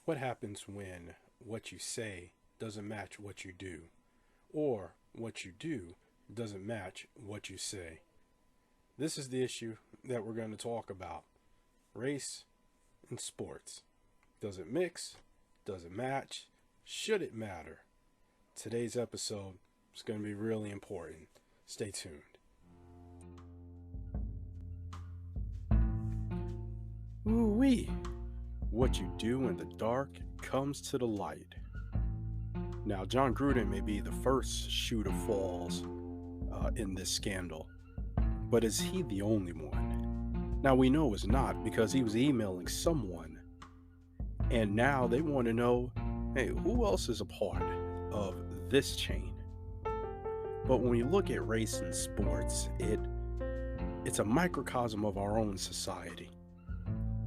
What happens when what you say doesn't match what you do, or what you do doesn't match what you say? This is the issue that we're going to talk about: race and sports. Does it mix? Does it match? Should it matter? Today's episode is going to be really important. Stay tuned. Ooh-wee. What you do in the dark comes to the light. Now, John Gruden may be the first shoe to falls in this scandal, but is he the only one? Now, we know it's not, because he was emailing someone, and now they want to know, hey, who else is a part of this chain? But when we look at race and sports, it's a microcosm of our own society.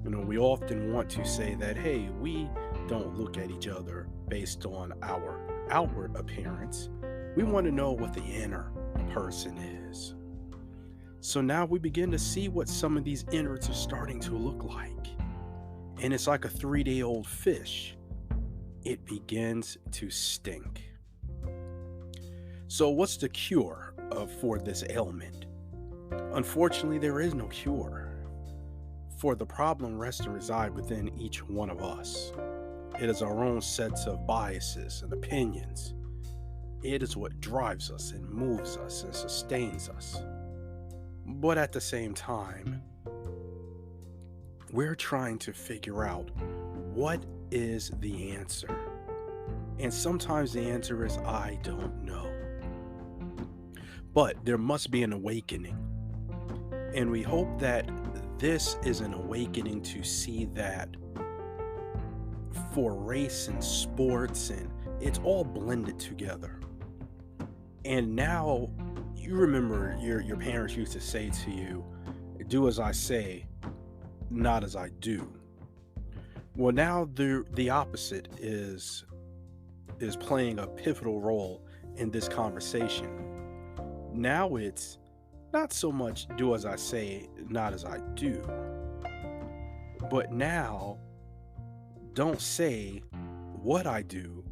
We often want to say that, hey, we don't look at each other based on our outward appearance. We want to know what the inner person is. So now we begin to see what some of these innards are starting to look like. And it's like a 3-day-old fish. It begins to stink. So what's the cure for this ailment? Unfortunately, there is no cure. For the problem rests and resides within each one of us. It is our own sets of biases and opinions. It is what drives us and moves us and sustains us. But at the same time, we're trying to figure out what is the answer. And sometimes the answer is, I don't know. But there must be an awakening. And we hope that this is an awakening to see that for race and sports, and it's all blended together. And now, you remember your parents used to say to you, do as I say, not as I do. Well, now the opposite is playing a pivotal role in this conversation. Now it's not so much do as I say, not as I do. But now, don't say what I do,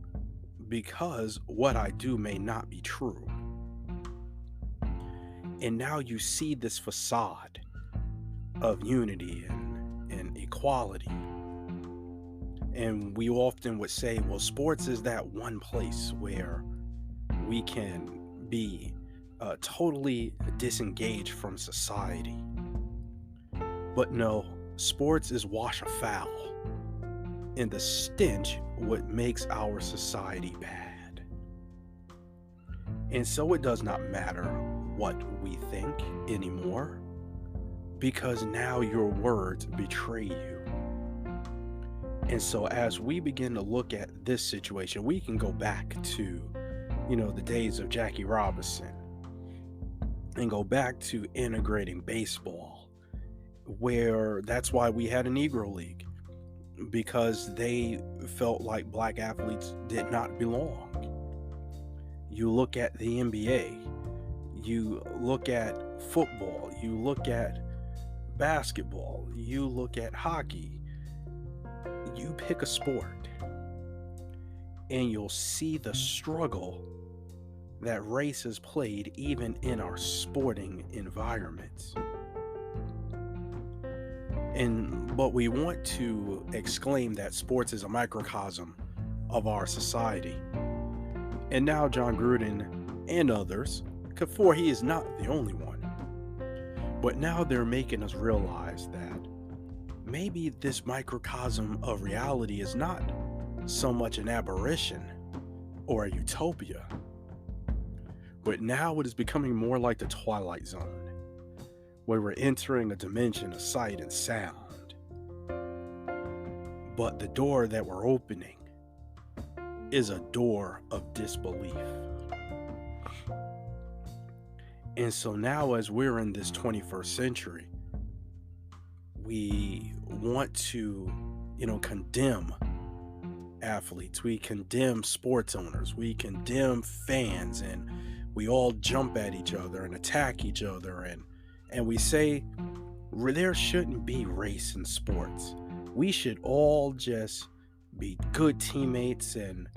because what I do may not be true. And now you see this facade of unity and equality. And we often would say, well, sports is that one place where we can be totally disengaged from society. But no, sports is wash afoul, and the stench what makes our society bad. And so it does not matter what we think anymore, because now your words betray you. And so as we begin to look at this situation, we can go back to, the days of Jackie Robinson, and go back to integrating baseball, where that's why we had a Negro League, because they felt like black athletes did not belong. You look at the NBA, you look at football, you look at basketball, you look at hockey, you pick a sport, and you'll see the struggle that race has played even in our sporting environments. But we want to exclaim that sports is a microcosm of our society. And now John Gruden and others, for he is not the only one, but now they're making us realize that maybe this microcosm of reality is not so much an aberration or a utopia, but now it is becoming more like the Twilight Zone, where we're entering a dimension of sight and sound. But the door that we're opening is a door of disbelief. And so now, as we're in this 21st century, we want to, condemn athletes, we condemn sports owners, we condemn fans, and we all jump at each other and attack each other, and we say there shouldn't be race in sports. We should all just be good teammates and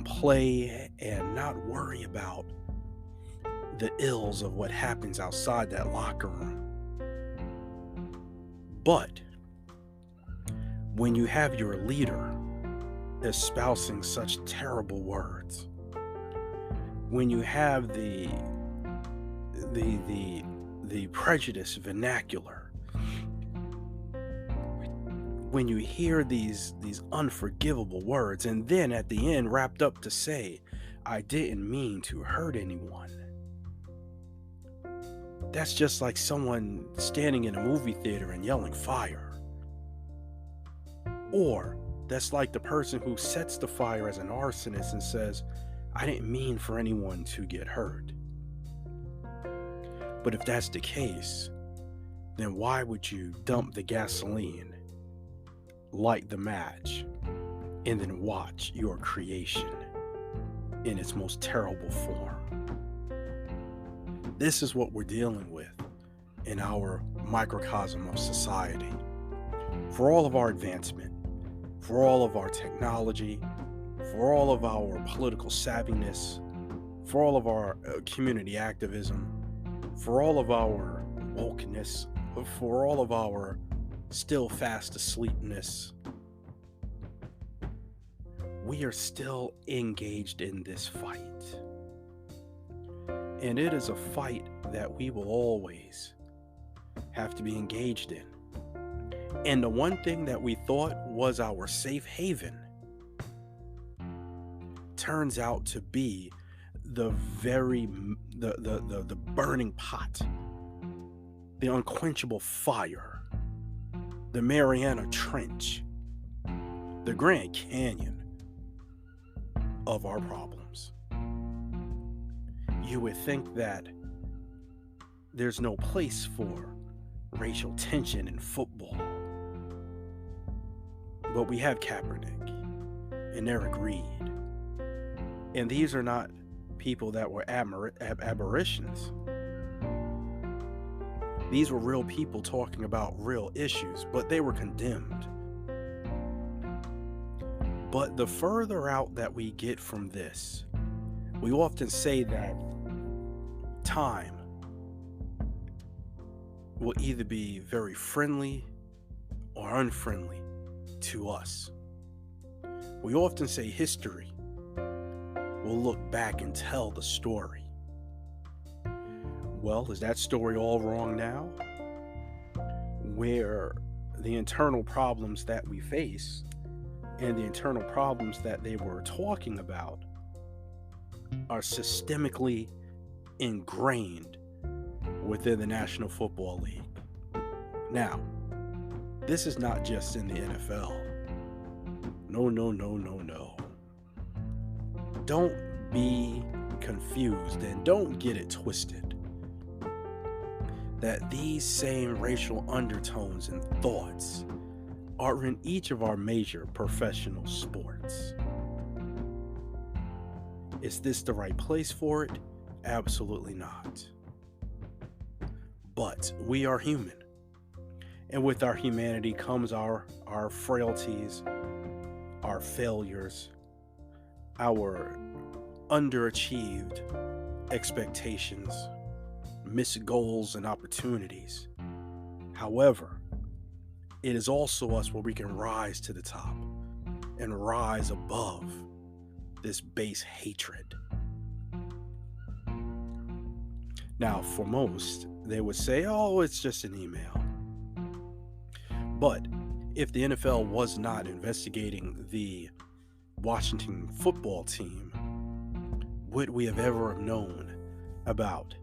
play and not worry about the ills of what happens outside that locker room. But when you have your leader espousing such terrible words, when you have the prejudice vernacular, when you hear these unforgivable words, and then at the end wrapped up to say, I didn't mean to hurt anyone. That's just like someone standing in a movie theater and yelling fire. Or that's like the person who sets the fire as an arsonist and says, I didn't mean for anyone to get hurt. But if that's the case, then why would you dump the gasoline, light the match, and then watch your creation in its most terrible form? This is what we're dealing with in our microcosm of society. For all of our advancement, for all of our technology, for all of our political savviness, for all of our community activism, for all of our wokeness, for all of our still fast asleepness, we are still engaged in this fight. And it is a fight that we will always have to be engaged in. And the one thing that we thought was our safe haven turns out to be the burning pot, the unquenchable fire, the Mariana Trench, the Grand Canyon of our problems. You would think that there's no place for racial tension in football. But we have Kaepernick and Eric Reed. And these are not people that were aberrations. These were real people talking about real issues, but they were condemned. But the further out that we get from this, we often say that time will either be very friendly or unfriendly to us. We often say history will look back and tell the story. Well, is that story all wrong now? Where the internal problems that we face and the internal problems that they were talking about are systemically ingrained within the National Football League. Now, this is not just in the NFL. No. Don't be confused and don't get it twisted that these same racial undertones and thoughts are in each of our major professional sports. Is this the right place for it? Absolutely not. But we are human. And with our humanity comes our frailties, our failures, our underachieved expectations, missed goals and opportunities. However, it is also us where we can rise to the top and rise above this base hatred. Now, for most, they would say, oh, it's just an email. But if the NFL was not investigating the Washington football team, would we have ever known about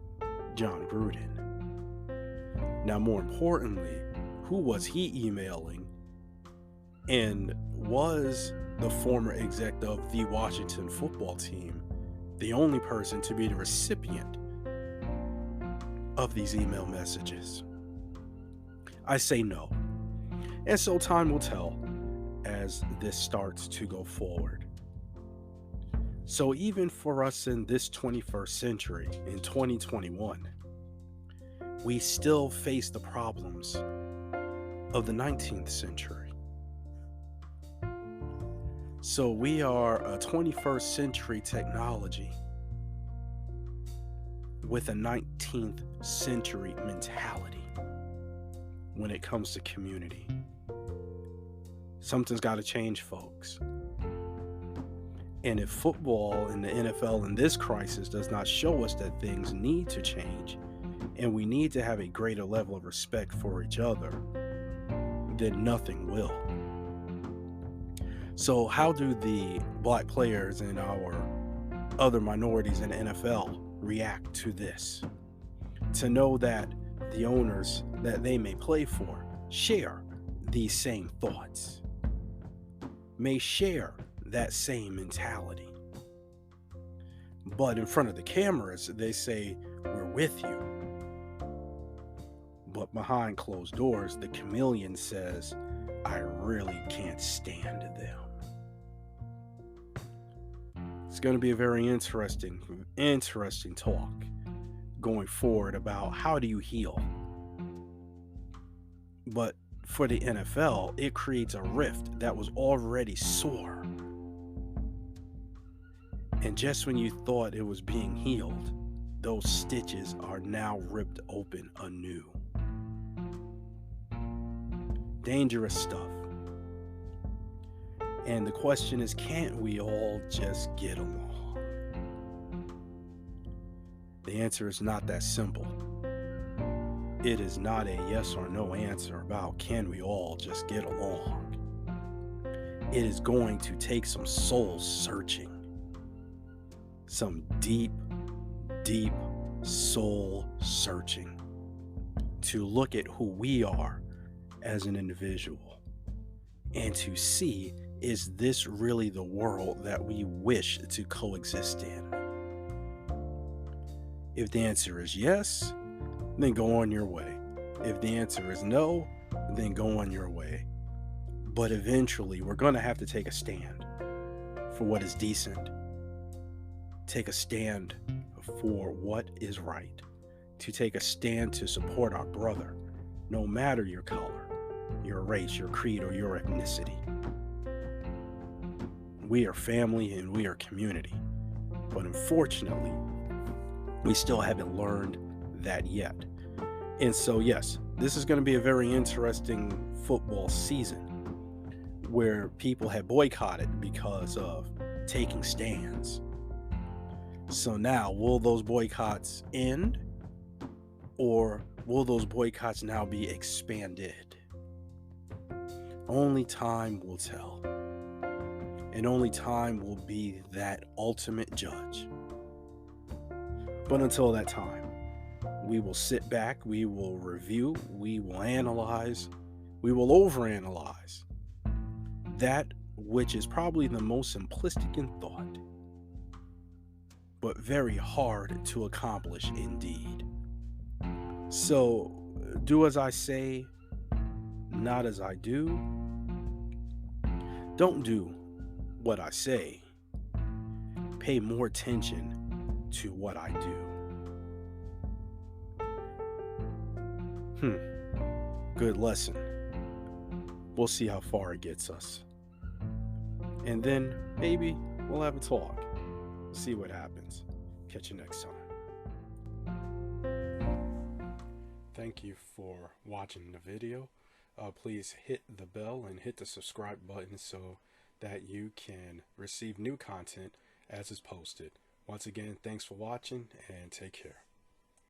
John Gruden? Now, more importantly, who was he emailing? And was the former exec of the Washington football team the only person to be the recipient of these email messages? I say no. And so time will tell as this starts to go forward. So even for us in this 21st century, in 2021, we still face the problems of the 19th century. So we are a 21st century technology with a 19th century mentality when it comes to community. Something's got to change, folks. And if football and the NFL in this crisis does not show us that things need to change and we need to have a greater level of respect for each other, then nothing will. So, how do the black players and our other minorities in the NFL react to this? To know that the owners that they may play for share these same thoughts, may share that same mentality. But in front of the cameras, they say, "We're with you." But behind closed doors, the chameleon says, "I really can't stand them." It's going to be a very interesting talk going forward about how do you heal. But for the NFL, it creates a rift that was already sore. And just when you thought it was being healed, those stitches are now ripped open anew. Dangerous stuff. And the question is, can't we all just get along? The answer is not that simple. It is not a yes or no answer about can we all just get along. It is going to take some soul searching, some deep, deep soul searching to look at who we are as an individual and to see, is this really the world that we wish to coexist in? If the answer is yes, then go on your way. If the answer is no, then go on your way. But eventually, we're going to have to take a stand for what is decent. Take a stand for what is right. To take a stand to support our brother, no matter your color, your race, your creed, or your ethnicity. We are family and we are community. But unfortunately, we still haven't learned that yet. And so, yes, this is going to be a very interesting football season where people have boycotted because of taking stands. So now, will those boycotts end, or will those boycotts now be expanded? Only time will tell. And only time will be that ultimate judge. But until that time, we will sit back, we will review, we will analyze, we will overanalyze that which is probably the most simplistic in thought, but very hard to accomplish indeed. So, do as I say, not as I do. Don't do what I say. Pay more attention to what I do. Good lesson. We'll see how far it gets us. And then maybe we'll have a talk. See what happens. Catch you next time. Thank you for watching the video. Please hit the bell and hit the subscribe button so that you can receive new content as it's posted. Once again, thanks for watching and take care.